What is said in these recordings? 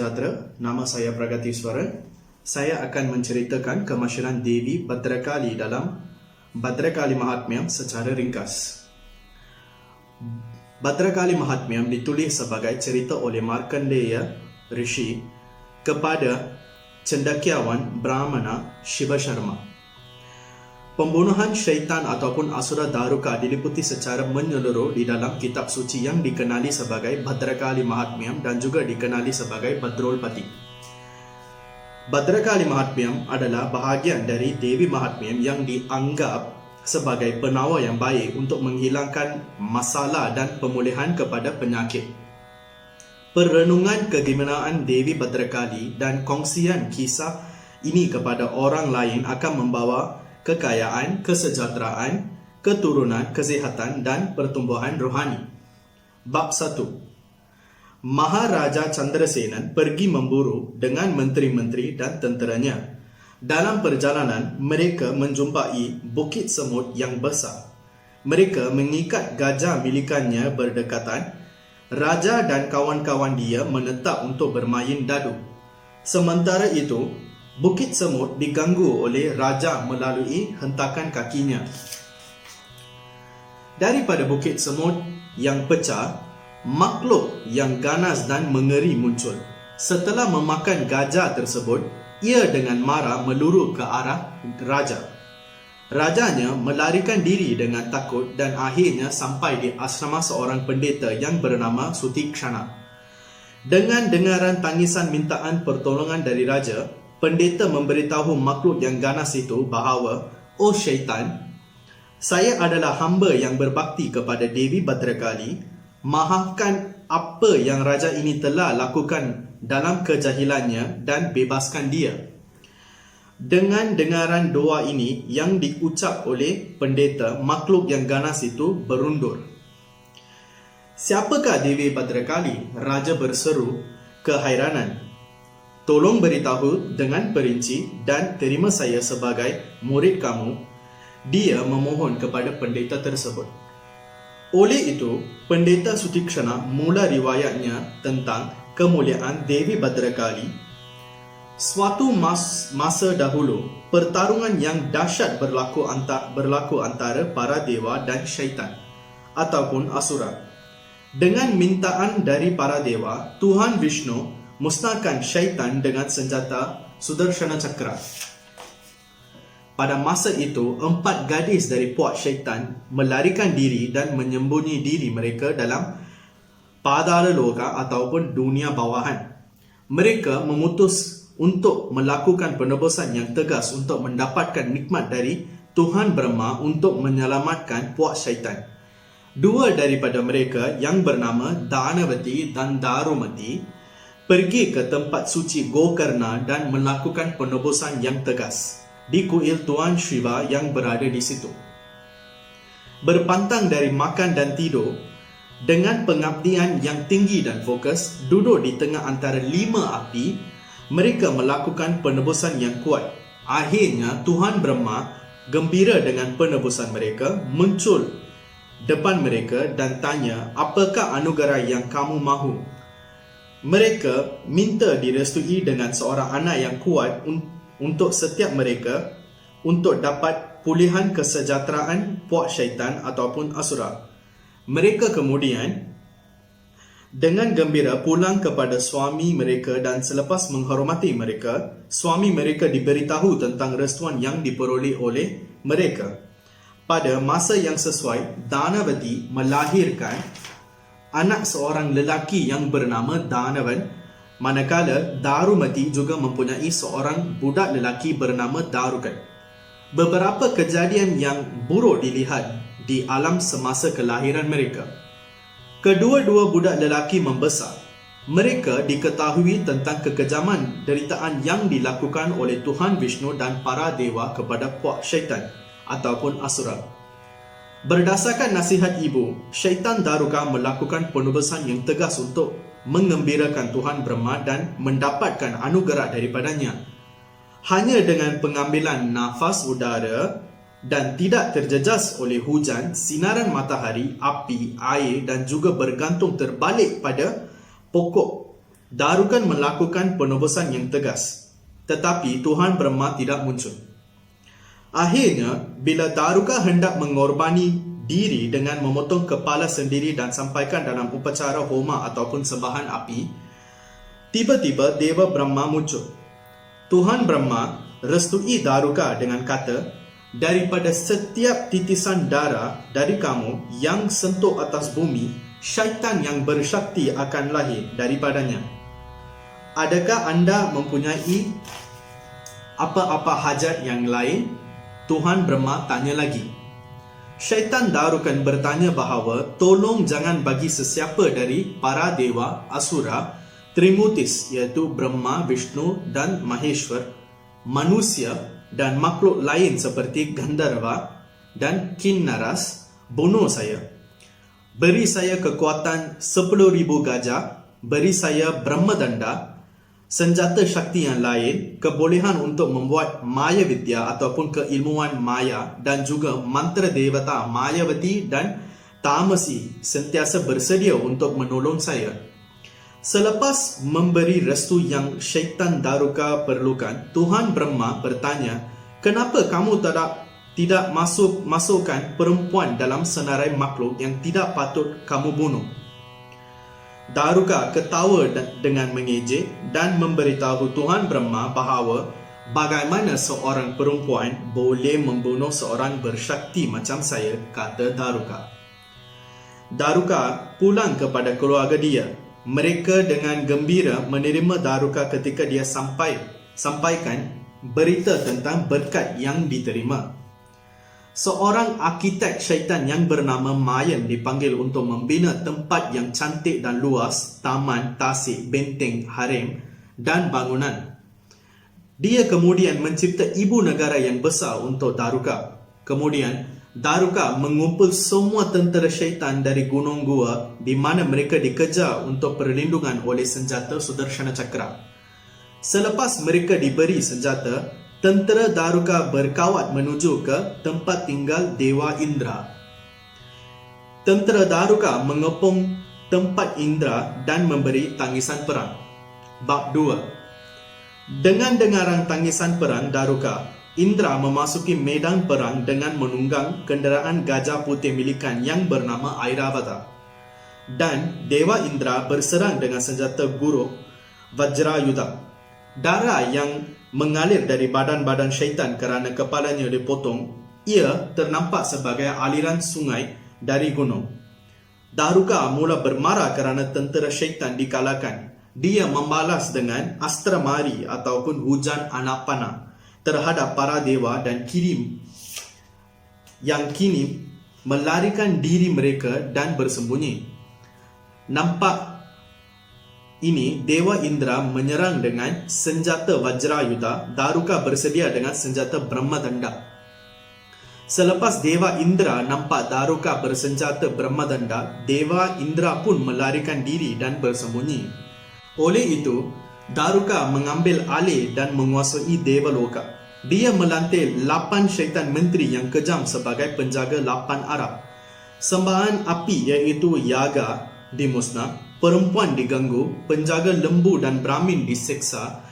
sejahtera, nama saya Pragatiswaran. Saya akan menceritakan kemasyhuran Devi Bhadrakali dalam Bhadrakali Mahatmyam secara ringkas. Bhadrakali Mahatmyam ditulis sebagai cerita oleh Markandeya Rishi kepada cendekiawan Brahmana Shiva Sharma. Pembunuhan syaitan ataupun asura Daruka diliputi secara menyeluruh di dalam kitab suci yang dikenali sebagai Bhadrakali Mahatmyam dan juga dikenali sebagai Bhadrolpati. Bhadrakali Mahatmyam adalah bahagian dari Devi Mahatmyam yang dianggap sebagai penawar yang baik untuk menghilangkan masalah dan pemulihan kepada penyakit. Perenungan kegembiraan Devi Bhadrakali dan kongsian kisah ini kepada orang lain akan membawa kekayaan, kesejahteraan, keturunan, kesihatan dan pertumbuhan rohani. Bab 1. Maharaja Chandrasenan pergi memburu dengan menteri-menteri dan tenteranya. Dalam perjalanan, mereka menjumpai bukit semut yang besar. Mereka mengikat gajah milikannya berdekatan. Raja dan kawan-kawan dia menetap untuk bermain dadu. Sementara itu, bukit semut diganggu oleh raja melalui hentakan kakinya. Daripada bukit semut yang pecah, makhluk yang ganas dan mengeri muncul. Setelah memakan gajah tersebut, ia dengan marah meluru ke arah raja. Rajanya melarikan diri dengan takut dan akhirnya sampai di asrama seorang pendeta yang bernama Sutikshana. Dengan dengaran tangisan mintaan pertolongan dari raja, pendeta memberitahu makhluk yang ganas itu bahawa, "Oh syaitan, saya adalah hamba yang berbakti kepada Devi Bhadrakali. Maafkan apa yang raja ini telah lakukan dalam kejahilannya dan bebaskan dia." Dengan dengaran doa ini yang diucap oleh pendeta, makhluk yang ganas itu berundur. "Siapakah Devi Bhadrakali?" Raja berseru keheranan. "Tolong beritahu dengan perinci dan terima saya sebagai murid kamu." Dia memohon kepada pendeta tersebut. Oleh itu, pendeta Sutikshana mula riwayatnya tentang kemuliaan Devi Bhadrakali. Suatu masa dahulu, pertarungan yang dahsyat berlaku antara para dewa dan syaitan ataupun asura. Dengan mintaan dari para dewa, Tuhan Vishnu musnahkan syaitan dengan senjata Sudarshana Chakra. Pada masa itu, 4 gadis dari puak syaitan melarikan diri dan menyembunyi diri mereka dalam Padala Loka ataupun dunia bawahan. Mereka memutus untuk melakukan penebusan yang tegas untuk mendapatkan nikmat dari Tuhan Brahma untuk menyelamatkan puak syaitan. 2 daripada mereka yang bernama Dhanavati dan Darumati pergi ke tempat suci Gokarna dan melakukan penebusan yang tegas di kuil Tuan Shiva yang berada di situ. Berpantang dari makan dan tidur, dengan pengabdian yang tinggi dan fokus, duduk di tengah antara 5 api, mereka melakukan penebusan yang kuat. Akhirnya Tuhan Brahma gembira dengan penebusan mereka, muncul depan mereka dan tanya, "Apakah anugerah yang kamu mahu?" Mereka minta direstui dengan seorang anak yang kuat untuk setiap mereka untuk dapat pulihan kesejahteraan puak syaitan ataupun asura. Mereka kemudian dengan gembira pulang kepada suami mereka dan selepas menghormati mereka, suami mereka diberitahu tentang restuan yang diperoleh oleh mereka. Pada masa yang sesuai, Dhanavati melahirkan anak seorang lelaki yang bernama Dhanavan, manakala Darumati juga mempunyai seorang budak lelaki bernama Darukan. Beberapa kejadian yang buruk dilihat di alam semasa kelahiran mereka. Kedua-dua budak lelaki membesar. Mereka diketahui tentang kekejaman deritaan yang dilakukan oleh Tuhan Vishnu dan para dewa kepada puak syaitan ataupun asura. Berdasarkan nasihat ibu, syaitan Daruka melakukan penubusan yang tegas untuk mengembirakan Tuhan Brahma dan mendapatkan anugerah daripadanya. Hanya dengan pengambilan nafas udara dan tidak terjejas oleh hujan, sinaran matahari, api, air dan juga bergantung terbalik pada pokok Darukan melakukan penebusan yang tegas, tetapi Tuhan Brahma tidak muncul. Akhirnya, bila Daruka hendak mengorbani diri dengan memotong kepala sendiri dan sampaikan dalam upacara homa ataupun sembahan api, tiba-tiba Dewa Brahma muncul. Tuhan Brahma restui Daruka dengan kata, "Daripada setiap titisan darah dari kamu yang sentuh atas bumi, syaitan yang bersakti akan lahir daripadanya. Adakah anda mempunyai apa-apa hajat yang lain?" Tuhan Brahma tanya lagi. Syaitan Darukan bertanya bahawa tolong jangan bagi sesiapa dari para dewa Asura, Trimutis iaitu Brahma, Vishnu dan Maheshwar, manusia dan makhluk lain seperti Gandharva dan Kinnaras bunuh saya. Beri saya kekuatan 10,000 gajah, beri saya Brahmadanda, senjata syakti yang lain, kebolehan untuk membuat Maya Vidya ataupun keilmuan Maya dan juga mantra Devata Mayavati dan Tamasi sentiasa bersedia untuk menolong saya. Selepas memberi restu yang syaitan Daruka perlukan, Tuhan Brahma bertanya, "Kenapa kamu tidak masukkan perempuan dalam senarai makhluk yang tidak patut kamu bunuh?" Daruka ketawa dengan mengejek dan memberitahu Tuhan Brahma bahawa bagaimana seorang perempuan boleh membunuh seorang bersakti macam saya, kata Daruka. Daruka pulang kepada keluarga dia. Mereka dengan gembira menerima Daruka ketika dia sampaikan berita tentang berkat yang diterima. Seorang arkitek syaitan yang bernama Mayan dipanggil untuk membina tempat yang cantik dan luas, taman, tasik, benteng, harem dan bangunan. Dia kemudian mencipta ibu negara yang besar untuk Daruka. Kemudian, Daruka mengumpul semua tentera syaitan dari Gunung Gua di mana mereka dikejar untuk perlindungan oleh senjata Sudarshana Cakra. Selepas mereka diberi senjata, tentera Daruka berkawat menuju ke tempat tinggal Dewa Indra. Tentera Daruka mengepung tempat Indra dan memberi tangisan perang. Bab 2. Dengan dengaran tangisan perang Daruka, Indra memasuki medan perang dengan menunggang kenderaan gajah putih milikan yang bernama Airavata. Dan Dewa Indra berserang dengan senjata guru Vajrayudha. Darah yang mengalir dari badan-badan syaitan kerana kepalanya dipotong, ia ternampak sebagai aliran sungai dari gunung. Daruka mula bermarah kerana tentera syaitan dikalahkan. Dia membalas dengan astra mari ataupun hujan anak panah terhadap para dewa dan kirim yang kini melarikan diri mereka dan bersembunyi. Nampak ini, Dewa Indra menyerang dengan senjata Vajrayudha, Daruka bersedia dengan senjata Brahmadanda. Selepas Dewa Indra nampak Daruka bersenjata Brahmadanda, Dewa Indra pun melarikan diri dan bersembunyi. Oleh itu, Daruka mengambil alih dan menguasai Dewa Loka. Dia melantik 8 syaitan menteri yang kejam sebagai penjaga 8 Arab. Sembahan api iaitu Yaga dimusnah, perempuan diganggu, penjaga lembu dan Brahmin diseksa,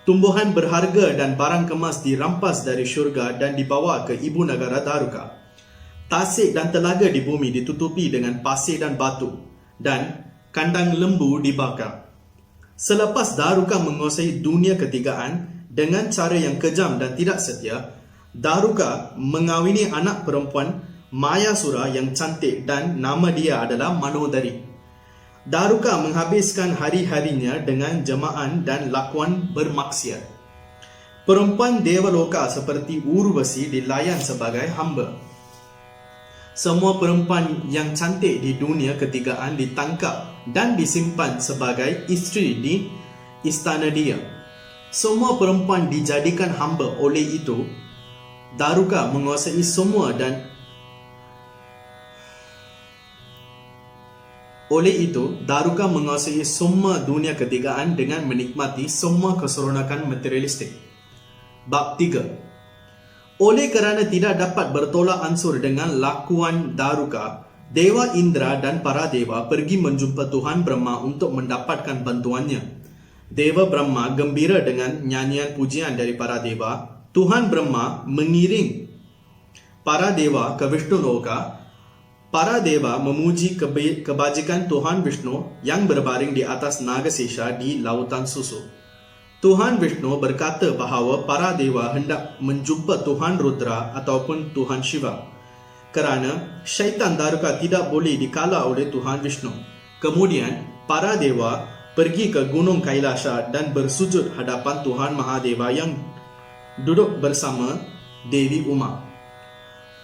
tumbuhan berharga dan barang kemas dirampas dari syurga dan dibawa ke ibu negara Daruka. Tasik dan telaga di bumi ditutupi dengan pasir dan batu, dan kandang lembu dibakar. Selepas Daruka menguasai dunia ketigaan dengan cara yang kejam dan tidak setia, Daruka mengawini anak perempuan Mayasura yang cantik dan nama dia adalah Manodari. Daruka menghabiskan hari-harinya dengan jemaah dan lakuan bermaksiat. Perempuan Dewa Loka seperti Urvasi dilayan sebagai hamba. Semua perempuan yang cantik di dunia ketigaan ditangkap dan disimpan sebagai isteri di istana dia. Semua perempuan dijadikan hamba. Oleh itu, Daruka menguasai semua dunia ketigaan dengan menikmati semua keseronokan materialistik. Bab 3. Oleh kerana tidak dapat bertolak ansur dengan lakuan Daruka, Dewa Indra dan para dewa pergi menjumpa Tuhan Brahma untuk mendapatkan bantuannya. Deva Brahma gembira dengan nyanyian pujian dari para deva. Tuhan Brahma mengiring para dewa ke Vishnu Loka. Para dewa memuji kebajikan Tuhan Vishnu yang berbaring di atas Nagasesha di lautan susu. Tuhan Vishnu berkata bahawa para dewa hendak menjumpa Tuhan Rudra ataupun Tuhan Shiva kerana syaitan Daruka tidak boleh dikala oleh Tuhan Vishnu. Kemudian para dewa pergi ke Gunung Kailasha dan bersujud hadapan Tuhan Mahadeva yang duduk bersama Devi Uma.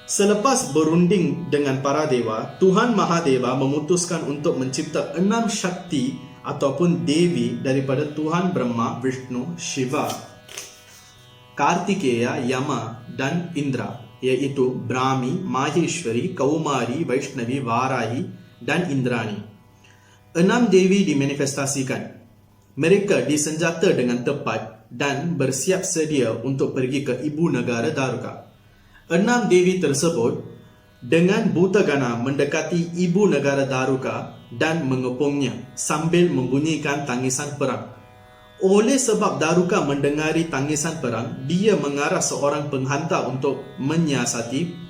Selepas berunding dengan para dewa, Tuhan Mahadeva memutuskan untuk mencipta 6 Shakti ataupun Devi daripada Tuhan Brahma, Vishnu, Shiva, Kartikeya, Yama dan Indra, iaitu Brahmi, Maheshwari, Kaumari, Vaishnavi, Varahi dan Indrani. 6 Devi dimanifestasikan. Mereka disenjata dengan tepat dan bersiap sedia untuk pergi ke ibu negara Daruka. 6 Devi tersebut dengan buta gana mendekati ibu negara Daruka dan mengepungnya sambil membunyikan tangisan perang. Oleh sebab Daruka mendengari tangisan perang, dia mengarah seorang penghantar untuk menyiasati.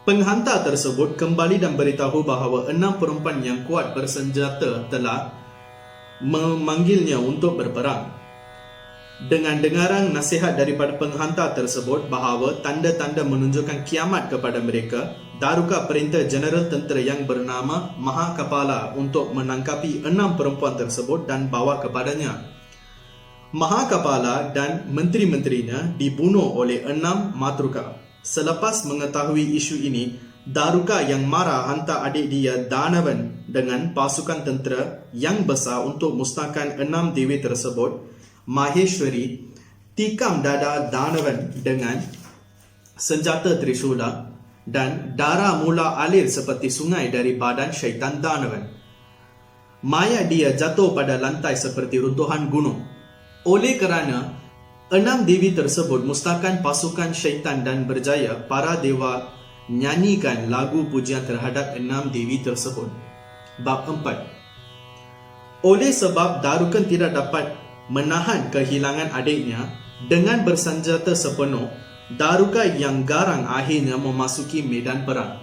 Penghantar tersebut kembali dan beritahu bahawa 6 perempuan yang kuat bersenjata telah memanggilnya untuk berperang. Dengan dengaran nasihat daripada penghantar tersebut bahawa tanda-tanda menunjukkan kiamat kepada mereka, Daruka perintah Jeneral Tentera yang bernama Mahakapala untuk menangkapi 6 perempuan tersebut dan bawa kepadanya. Mahakapala dan menteri-menterinya dibunuh oleh 6 Matruka. Selepas mengetahui isu ini, Daruka yang marah hantar adik dia Danavan dengan pasukan tentera yang besar untuk musnahkan 6 dewi tersebut. Maheshwari tikam dada Danavan dengan senjata Trisula dan darah mula alir seperti sungai dari badan syaitan Danavan. Mayat dia jatuh pada lantai seperti runtuhan gunung. Oleh kerana 6 dewi tersebut musnahkan pasukan syaitan dan berjaya, para dewa nyanyikan lagu pujian terhadap 6 dewi tersebut. Bab 4. Oleh sebab Darukan tidak dapat menahan kehilangan adiknya, dengan bersenjata sepenuh, Daruka yang garang akhirnya memasuki medan perang.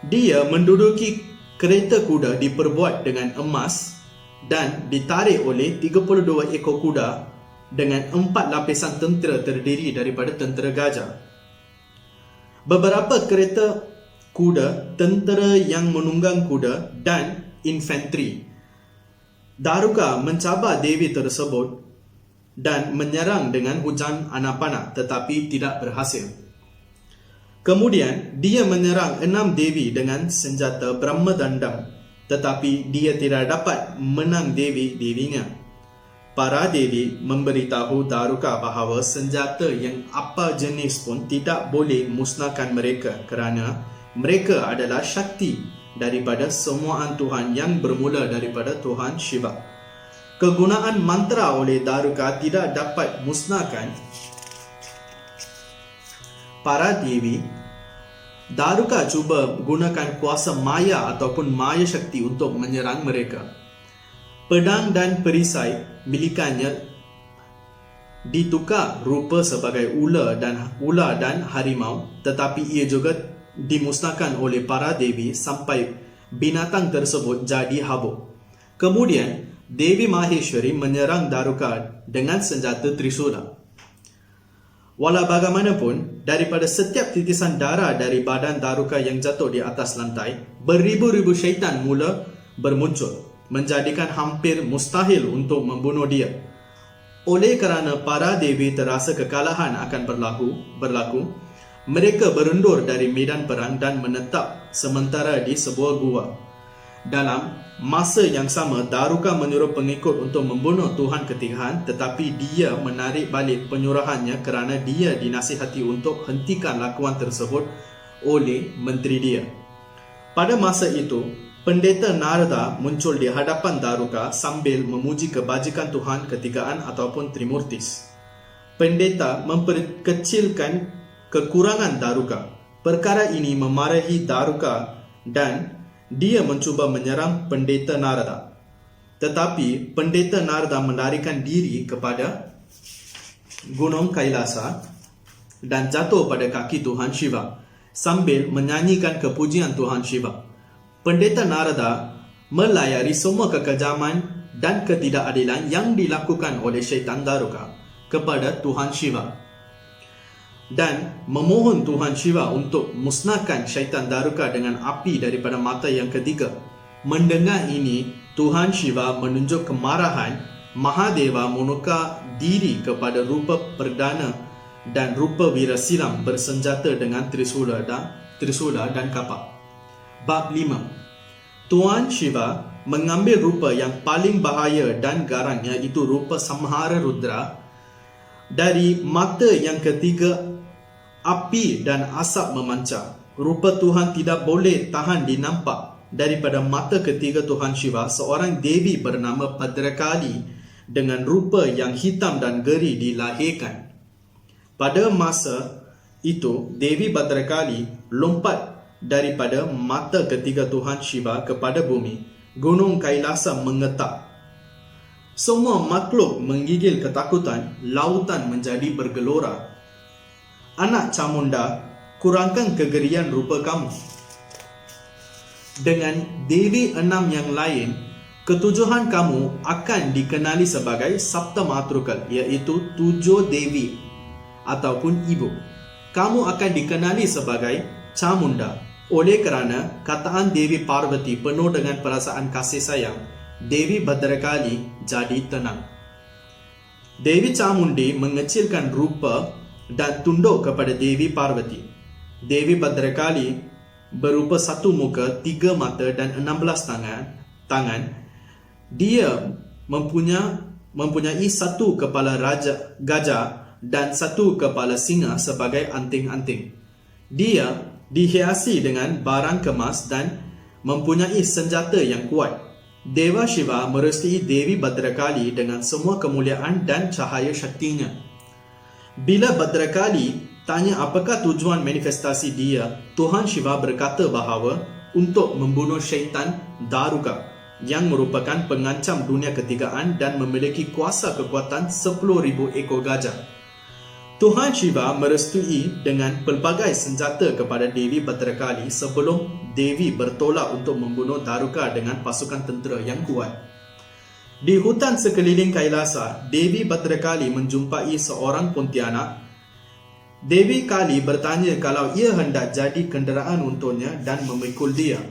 Dia menduduki kereta kuda diperbuat dengan emas dan ditarik oleh 32 ekor kuda dengan 4 lapisan tentera terdiri daripada tentera gajah. Beberapa kereta kuda, tentera yang menunggang kuda dan infanteri. Daruka mencabar dewi tersebut dan menyerang dengan hujan anak panah tetapi tidak berhasil. Kemudian dia menyerang 6 dewi dengan senjata Brahmadandam tetapi dia tidak dapat menang dewi-dewinya. Para dewi memberitahu Daruka bahawa senjata yang apa jenis pun tidak boleh musnahkan mereka kerana mereka adalah Shakti daripada semuaan Tuhan yang bermula daripada Tuhan Shiva. Kegunaan mantra oleh Daruka tidak dapat musnahkan para dewi. Daruka cuba gunakan kuasa maya ataupun maya Shakti untuk menyerang mereka. Pedang dan perisai milikannya ditukar rupa sebagai ular dan harimau, tetapi ia juga dimusnahkan oleh para dewi sampai binatang tersebut jadi habuk. Kemudian Devi Maheshwari menyerang Daruka dengan senjata Trisula. Walau bagaimanapun, daripada setiap titisan darah dari badan Daruka yang jatuh di atas lantai, beribu-ribu syaitan mula bermuncul, menjadikan hampir mustahil untuk membunuh dia. Oleh kerana para dewi terasa kekalahan akan berlaku, mereka berundur dari medan perang dan menetap sementara di sebuah gua. Dalam masa yang sama, Daruka menyuruh pengikut untuk membunuh Tuhan Ketigahan, tetapi dia menarik balik penyuruhannya kerana dia dinasihati untuk hentikan lakuan tersebut oleh menteri dia. Pada masa itu, Pendeta Narada muncul di hadapan Daruka sambil memuji kebajikan Tuhan Ketigaan ataupun Trimurtis. Pendeta memperkecilkan kekurangan Daruka. Perkara ini memarahi Daruka dan dia mencuba menyerang Pendeta Narada. Tetapi Pendeta Narada melarikan diri kepada Gunung Kailasa dan jatuh pada kaki Tuhan Shiva sambil menyanyikan kepujian Tuhan Shiva. Pendeta Narada melayari semua kekejaman dan ketidakadilan yang dilakukan oleh syaitan Daruka kepada Tuhan Shiva dan memohon Tuhan Shiva untuk musnahkan syaitan Daruka dengan api daripada mata yang ketiga. Mendengar ini, Tuhan Shiva menunjuk kemarahan. Mahadeva menukar diri kepada rupa perdana dan rupa wirasilam bersenjata dengan trisula dan kapak. Bab 5. Tuan Shiva mengambil rupa yang paling bahaya dan garang, iaitu rupa Samhara Rudra. Dari mata yang ketiga, api dan asap memancar. Rupa Tuhan tidak boleh tahan dinampak. Daripada mata ketiga Tuhan Shiva, seorang Devi bernama Bhadrakali dengan rupa yang hitam dan geri dilahirkan. Pada masa itu, Devi Bhadrakali lompat daripada mata ketiga Tuhan Shiva kepada bumi. Gunung Kailasa mengetak. Semua makhluk menggigil ketakutan. Lautan menjadi bergelora. Anak Chamunda, kurangkan kegerian rupa kamu. Dengan Devi 6 yang lain, ketujuhan kamu akan dikenali sebagai Sapta Matrukal, iaitu 7 Devi ataupun ibu. Kamu akan dikenali sebagai Chamunda. Oleh kerana kataan Devi Parvati penuh dengan perasaan kasih sayang, Devi Bhadrakali jadi tenang. Devi Chamundi mengecilkan rupa dan tunduk kepada Devi Parvati. Devi Bhadrakali berupa satu muka, 3 mata dan 16 tangan. Dia mempunyai satu kepala gajah dan satu kepala singa sebagai anting-anting. Dia dihiasi dengan barang kemas dan mempunyai senjata yang kuat. Deva Shiva merestui Devi Bhadrakali dengan semua kemuliaan dan cahaya syaktinya. Bila Bhadrakali tanya apakah tujuan manifestasi dia, Tuhan Shiva berkata bahawa untuk membunuh syaitan Daruka yang merupakan pengancam dunia ketigaan dan memiliki kuasa kekuatan 10,000 ekor gajah. Tuhan Shiva merestui dengan pelbagai senjata kepada Devi Bhadrakali sebelum Devi bertolak untuk membunuh Daruka dengan pasukan tentera yang kuat. Di hutan sekeliling Kailasa, Devi Bhadrakali menjumpai seorang pontianak. Devi Kali bertanya kalau ia hendak jadi kenderaan untuknya dan memikul dia.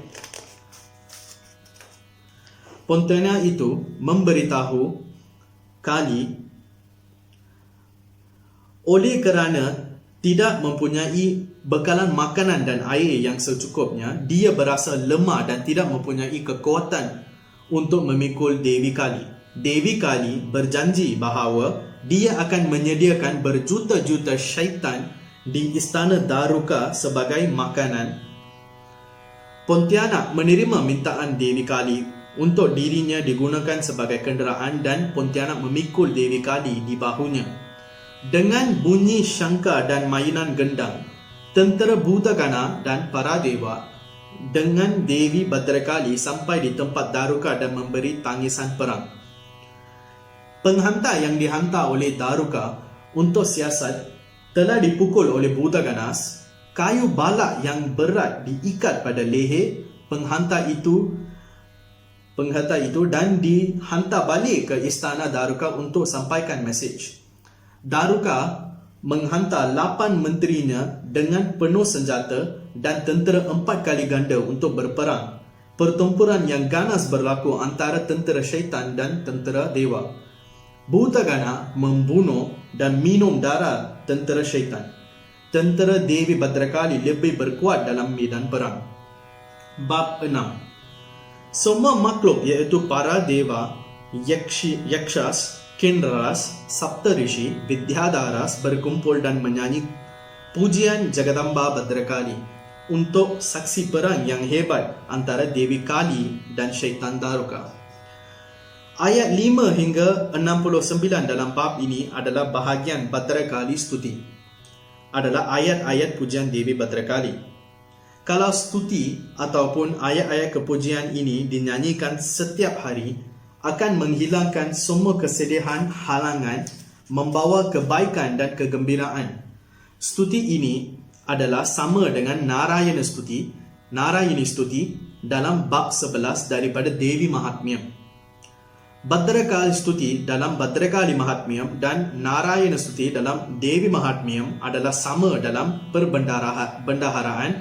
Pontianak itu memberitahu Kali oleh kerana tidak mempunyai bekalan makanan dan air yang secukupnya, dia berasa lemah dan tidak mempunyai kekuatan untuk memikul Devi Kali. Devi Kali berjanji bahawa dia akan menyediakan berjuta-juta syaitan di istana Daruka sebagai makanan. Pontianak menerima mintaan Devi Kali untuk dirinya digunakan sebagai kenderaan dan Pontianak memikul Devi Kali di bahunya. Dengan bunyi syangka dan mainan gendang, tentera Bhutagana dan para dewa dengan Devi Bhadrakali sampai di tempat Daruka dan memberi tangisan perang. Penghantar yang dihantar oleh Daruka untuk siasat telah dipukul oleh Bhutaganas. Kayu balak yang berat diikat pada leher penghantar itu dan dihantar balik ke istana Daruka untuk sampaikan mesej. Daruka menghantar 8 menterinya dengan penuh senjata dan tentera 4 kali ganda untuk berperang. Pertempuran yang ganas berlaku antara tentera syaitan dan tentera dewa. Bhutagana membunuh dan minum darah tentera syaitan. Tentera Devi Bhadrakali lebih berkuat dalam medan perang. Bab 6. Semua makhluk iaitu para dewa, yakshas, Kinraras, Saptarishi, Vidyadharas berkumpul dan menyanyi pujian Jagadamba Bhadrakali untuk saksi perang yang hebat antara Devi Kali dan syaitan Daruka. Ayat 5 hingga 69 dalam bab ini adalah bahagian Bhadrakali Stuti. Adalah ayat-ayat pujian Devi Bhadrakali. Kalau stuti ataupun ayat-ayat kepujian ini dinyanyikan setiap hari, akan menghilangkan semua kesedihan, halangan, membawa kebaikan dan kegembiraan. Stuti ini adalah sama dengan Narayana Stuti dalam bab 11 daripada Devi Mahatmyam. Bhadrakali Stuti dalam Bhadrakali Mahatmyam dan Narayana Stuti dalam Devi Mahatmyam adalah sama dalam perbendaharaan,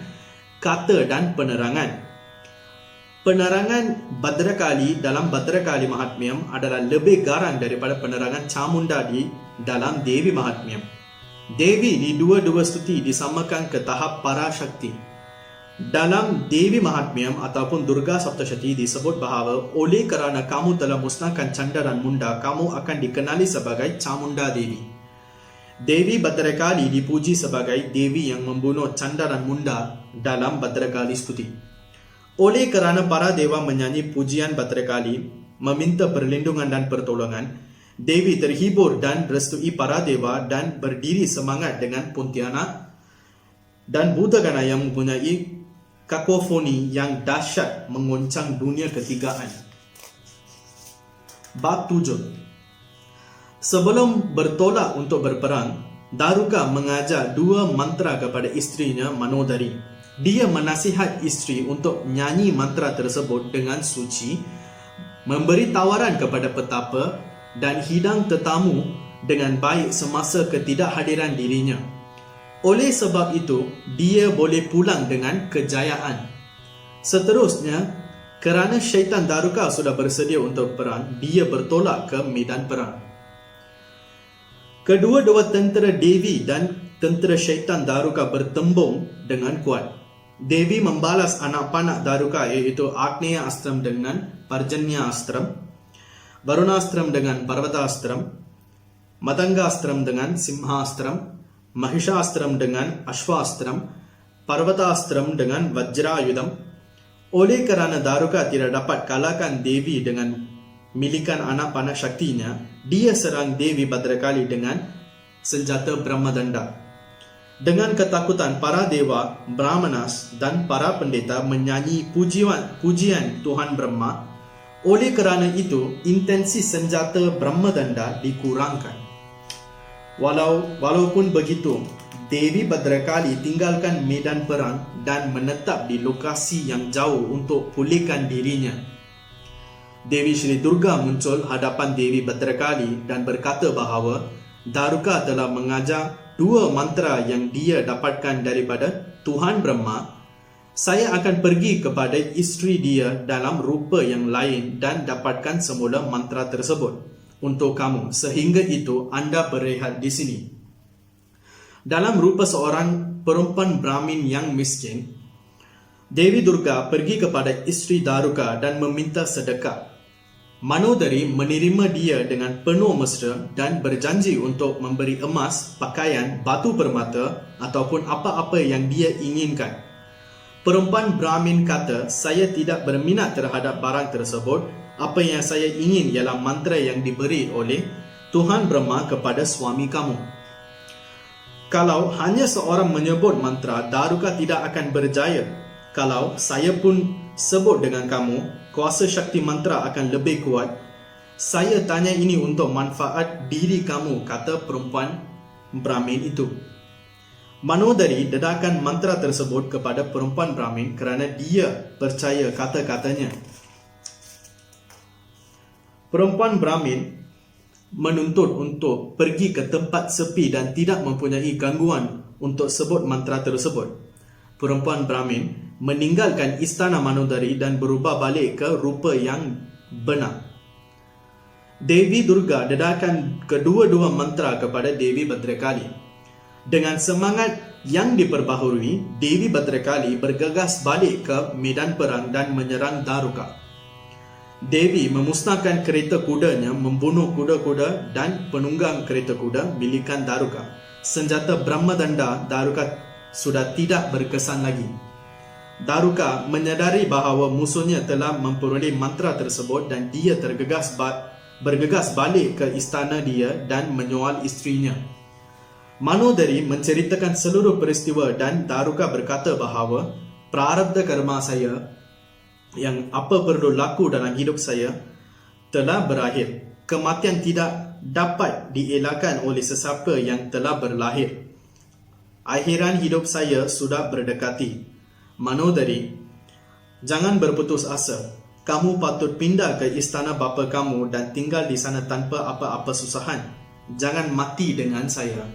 kata dan penerangan. Penerangan Bhadrakali dalam Bhadrakali Mahatmyam adalah lebih garang daripada penerangan Chamunda di dalam Devi Mahatmyam. Devi di dua-dua stuti disamakan ke tahap para Shakti. Dalam Devi Mahatmyam ataupun Durga Saptashati disebut bahawa oleh kerana kamu telah musnahkan Chanda dan Munda, kamu akan dikenali sebagai Chamunda Devi. Devi Bhadrakali dipuji sebagai Devi yang membunuh Chanda dan Munda dalam Bhadrakali Stuti. Oleh kerana para dewa menyanyi pujian Bhadrakali, meminta perlindungan dan pertolongan, Devi terhibur dan restui para dewa dan berdiri semangat dengan Pontianak dan Bhutagana yang mempunyai kakofoni yang dahsyat mengoncang dunia ketigaan. Bab 7. Sebelum bertolak untuk berperang, Daruka mengajar 2 mantra kepada isterinya Manodari. Dia menasihat isteri untuk nyanyi mantra tersebut dengan suci, memberi tawaran kepada petapa dan hidang tetamu dengan baik semasa ketidakhadiran dirinya. Oleh sebab itu, dia boleh pulang dengan kejayaan. Seterusnya, kerana syaitan Daruka sudah bersedia untuk perang, dia bertolak ke medan perang. Kedua-dua tentera Devi dan tentera syaitan Daruka bertembung dengan kuat. Devi membalas anak panah Daruka iaitu Agneya Astram dengan Parjanya Astram, Varuna Astram dengan Parvata Astram, Matanga Astram dengan Simha Astram, Mahisha Astram dengan Ashwa Astram, Parvata Astram dengan Vajra Yudam. Oleh kerana Daruka tidak dapat kalahkan Devi dengan milikan anak panah Shaktinya, dia serang Devi Bhadrakali dengan senjata Brahmadanda. Dengan ketakutan, para dewa, Brahmanas dan para pendeta menyanyi pujian Tuhan Brahma. Oleh kerana itu, intensi senjata Brahmadanda dikurangkan. Walaupun begitu, Devi Bhadrakali tinggalkan medan perang dan menetap di lokasi yang jauh untuk pulihkan dirinya. Devi Sri Durga muncul hadapan Devi Bhadrakali dan berkata bahawa Daruka telah mengajar 2 mantra yang dia dapatkan daripada Tuhan Brahma. Saya akan pergi kepada isteri dia dalam rupa yang lain dan dapatkan semula mantra tersebut untuk kamu, sehingga itu anda berehat di sini. Dalam rupa seorang perempuan Brahmin yang miskin, Devi Durga pergi kepada isteri Daruka dan meminta sedekah. Manodari menerima dia dengan penuh mesra dan berjanji untuk memberi emas, pakaian, batu permata ataupun apa-apa yang dia inginkan. Perempuan Brahmin kata, saya tidak berminat terhadap barang tersebut. Apa yang saya ingin ialah mantra yang diberi oleh Tuhan Brahma kepada suami kamu. Kalau hanya seorang menyebut mantra, Daruka tidak akan berjaya. Kalau saya pun sebut dengan kamu, kuasa syakti mantra akan lebih kuat. Saya tanya ini untuk manfaat diri kamu, kata perempuan Brahmin itu. Manodari dedakan mantra tersebut kepada perempuan Brahmin kerana dia percaya kata-katanya. Perempuan Brahmin menuntut untuk pergi ke tempat sepi dan tidak mempunyai gangguan untuk sebut mantra tersebut. Perempuan Brahmin meninggalkan istana Manodari dan berubah balik ke rupa yang benar. Devi Durga dedakan kedua-dua mantra kepada Devi Bhadrakali. Dengan semangat yang diperbaharui, Devi Bhadrakali bergegas balik ke medan perang dan menyerang Daruka. Devi memusnahkan kereta kudanya, membunuh kuda-kuda dan penunggang kereta kuda milikan Daruka. Senjata Brahmadanda Daruka sudah tidak berkesan lagi. Daruka menyadari bahawa musuhnya telah memperoleh mantra tersebut dan dia bergegas balik ke istana dia dan menyoal isterinya. Manodari menceritakan seluruh peristiwa dan Daruka berkata bahawa prarabdha karma saya yang apa perlu laku dalam hidup saya telah berakhir. Kematian tidak dapat dielakkan oleh sesiapa yang telah berlahir. Akhiran hidup saya sudah berdekati. Manodari, jangan berputus asa. Kamu patut pindah ke istana bapa kamu dan tinggal di sana tanpa apa-apa susahan. Jangan mati dengan saya.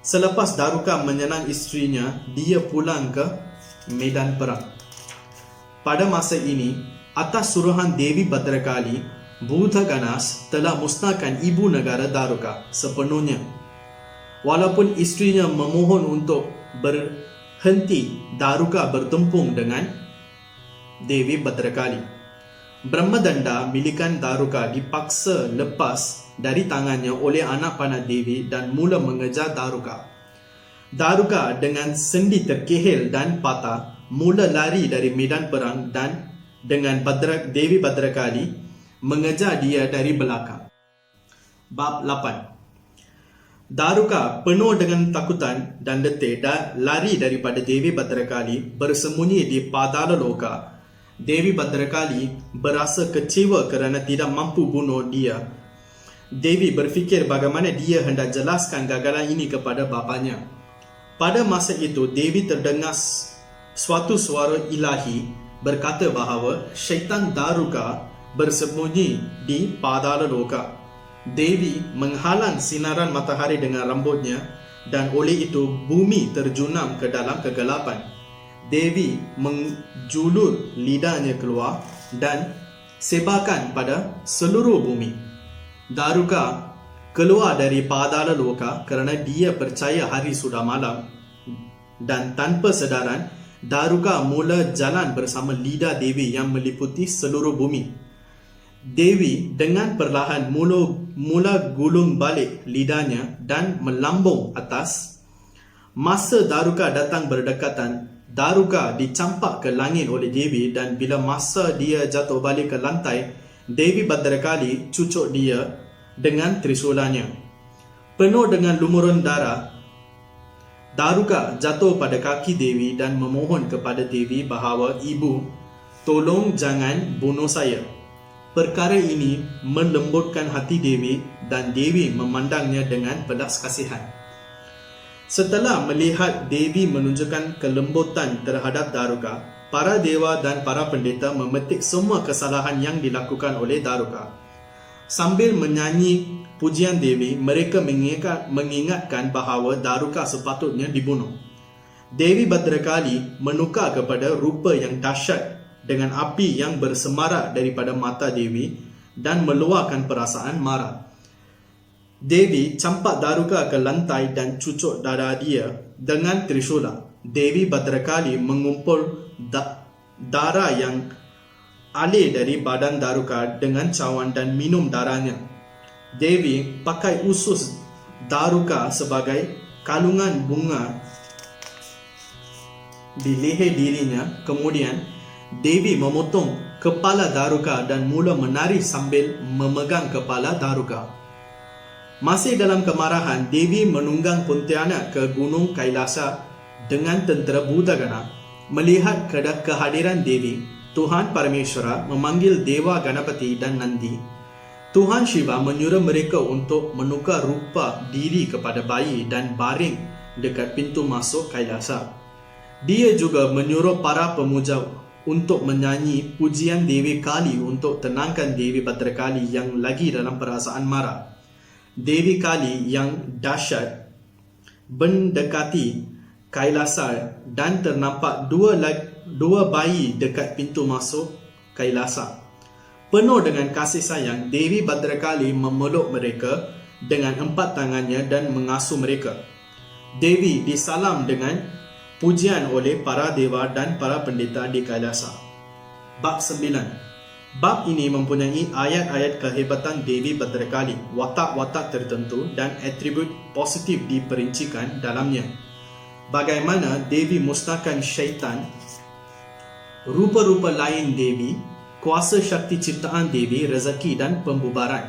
Selepas Daruka menyenang isterinya, dia pulang ke medan perang. Pada masa ini, atas suruhan Devi Bhadrakali, Buddha Ganas telah musnahkan ibu negara Daruka sepenuhnya. Walaupun isterinya memohon untuk berhenti, Daruka bertumpung dengan Devi Bhadrakali. Brahmadanda milikan Daruka dipaksa lepas dari tangannya oleh anak panah Devi dan mula mengejar Daruka. Daruka dengan sendi terkehil dan patah mula lari dari medan perang dan dengan Devi Bhadrakali mengejar dia dari belakang. Bab 8. Daruka penuh dengan takutan dan letih dan lari daripada Devi Bhadrakali bersembunyi di Padala Loka. Devi Bhadrakali berasa kecewa kerana tidak mampu bunuh dia. Devi berfikir bagaimana dia hendak jelaskan gagalan ini kepada bapanya. Pada masa itu, Devi terdengar suatu suara ilahi berkata bahawa syaitan Daruka bersembunyi di Padala Loka. Devi menghalang sinaran matahari dengan rambutnya dan oleh itu bumi terjunam ke dalam kegelapan. Devi menjulur lidahnya keluar dan sebarkan pada seluruh bumi. Daruka keluar dari Padala Loka kerana dia percaya hari sudah malam dan tanpa sedaran, Daruka mula jalan bersama lidah Devi yang meliputi seluruh bumi. Devi dengan perlahan mula gulung balik lidahnya dan melambung atas. Masa Daruka datang berdekatan, Daruka dicampak ke langit oleh Devi dan bila masa dia jatuh balik ke lantai, Devi Bhadrakali cucuk dia dengan trisulanya. Penuh dengan lumuran darah, Daruka jatuh pada kaki Devi dan memohon kepada Devi bahawa, "Ibu, tolong jangan bunuh saya." Perkara ini melembutkan hati Devi dan Devi memandangnya dengan belas kasihan. Setelah melihat Devi menunjukkan kelembutan terhadap Daruka, para dewa dan para pendeta memetik semua kesalahan yang dilakukan oleh Daruka. Sambil menyanyi pujian Devi, mereka mengingatkan bahawa Daruka sepatutnya dibunuh. Devi Bhadrakali menukar kepada rupa yang dahsyat dengan api yang bersemarak daripada mata Devi dan meluahkan perasaan marah. Devi campak Daruka ke lantai dan cucuk dada dia dengan trisula. Devi Bhadrakali mengumpul darah yang alir dari badan Daruka dengan cawan dan minum darahnya. Devi pakai usus Daruka sebagai kalungan bunga di leher dirinya. Kemudian Devi memotong kepala Daruka dan mula menari sambil memegang kepala Daruka. Masih dalam kemarahan, Devi menunggang Pontianak ke Gunung Kailasa dengan tentera Buddhagana. Melihat kehadiran Devi, Tuhan Parameshwara memanggil Dewa Ganapati dan Nandi. Tuhan Shiva menyuruh mereka untuk menukar rupa diri kepada bayi dan baring dekat pintu masuk Kailasa. Dia juga menyuruh para pemuja untuk menyanyi pujian Devi Kali untuk tenangkan Devi Bhadrakali yang lagi dalam perasaan marah. Devi Kali yang dahsyat mendekati Kailasa dan ternampak dua bayi dekat pintu masuk Kailasa. Penuh dengan kasih sayang, Devi Bhadrakali memeluk mereka dengan 4 tangannya dan mengasuh mereka. Devi disalam dengan pujian oleh para dewa dan para pendeta di Kailasa. Bab 9. Bab ini mempunyai ayat-ayat kehebatan Devi Bhadrakali, watak-watak tertentu dan atribut positif diperincikan dalamnya. Bagaimana Devi musnahkan syaitan, rupa-rupa lain Devi, kuasa syakti ciptaan Devi, rezeki dan pembubaran.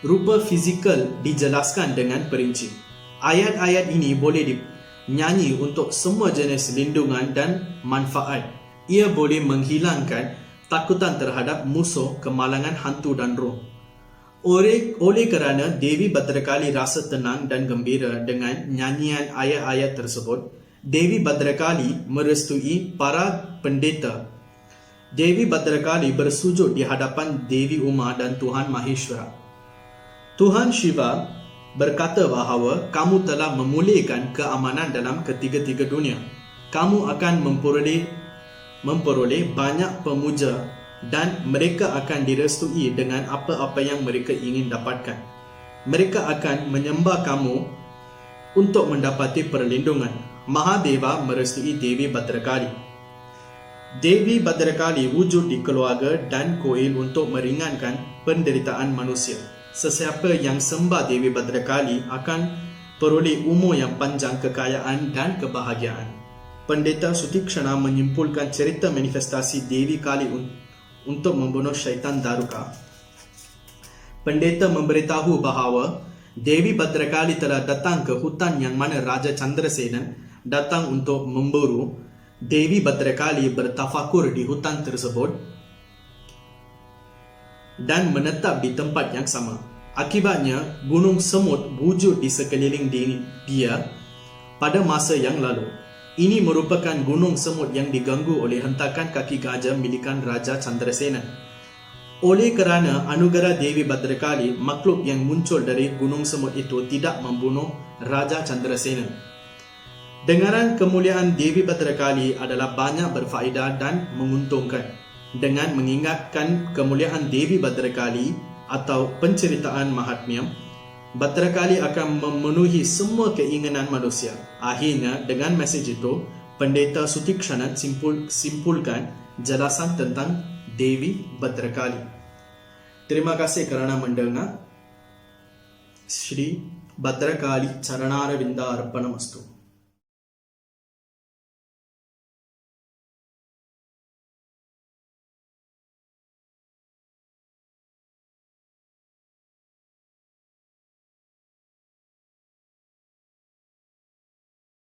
Rupa fizikal dijelaskan dengan perinci. Ayat-ayat ini boleh dinyanyi untuk semua jenis lindungan dan manfaat. Ia boleh menghilangkan takutan terhadap musuh, kemalangan hantu dan roh. Oleh kerana Dewi Bhadrakali rasa tenang dan gembira dengan nyanyian ayat-ayat tersebut, Dewi Bhadrakali merestui para pendeta. Dewi Bhadrakali bersujud di hadapan Dewi Uma dan Tuhan Maheshwara. Tuhan Shiva berkata bahawa kamu telah memulihkan keamanan dalam ketiga-tiga dunia. Kamu akan memperoleh banyak pemuja dan mereka akan direstui dengan apa-apa yang mereka ingin dapatkan. Mereka akan menyembah kamu untuk mendapati perlindungan. Mahadeva merestui Devi Bhadrakali. Devi Bhadrakali wujud di keluarga dan koil untuk meringankan penderitaan manusia. Sesiapa yang sembah Devi Bhadrakali akan peroleh umur yang panjang, kekayaan dan kebahagiaan. Pendeta Sutikshana menyimpulkan cerita manifestasi Devi Kali untuk membunuh syaitan Daruka. Pendeta memberitahu bahawa Devi Bhadrakali telah datang ke hutan yang mana Raja Chandrasena datang untuk memburu. Devi Bhadrakali bertafakur di hutan tersebut dan menetap di tempat yang sama. Akibatnya, gunung semut wujud di sekeliling dia pada masa yang lalu. Ini merupakan gunung semut yang diganggu oleh hentakan kaki gajah milikan Raja Chandrasena. Oleh kerana anugerah Devi Bhadrakali, makhluk yang muncul dari gunung semut itu tidak membunuh Raja Chandrasena. Dengaran kemuliaan Devi Bhadrakali adalah banyak berfaedah dan menguntungkan. Dengan mengingatkan kemuliaan Devi Bhadrakali atau penceritaan Mahatmya, Bhadrakali akan memenuhi semua keinginan manusia. Akhirnya, dengan mesej itu, Pendeta Sutikshana simpulkan jelasan tentang Devi Bhadrakali. Terima kasih kerana mendengar. Shri Bhadrakali Charanara Vinda Arpanamastu.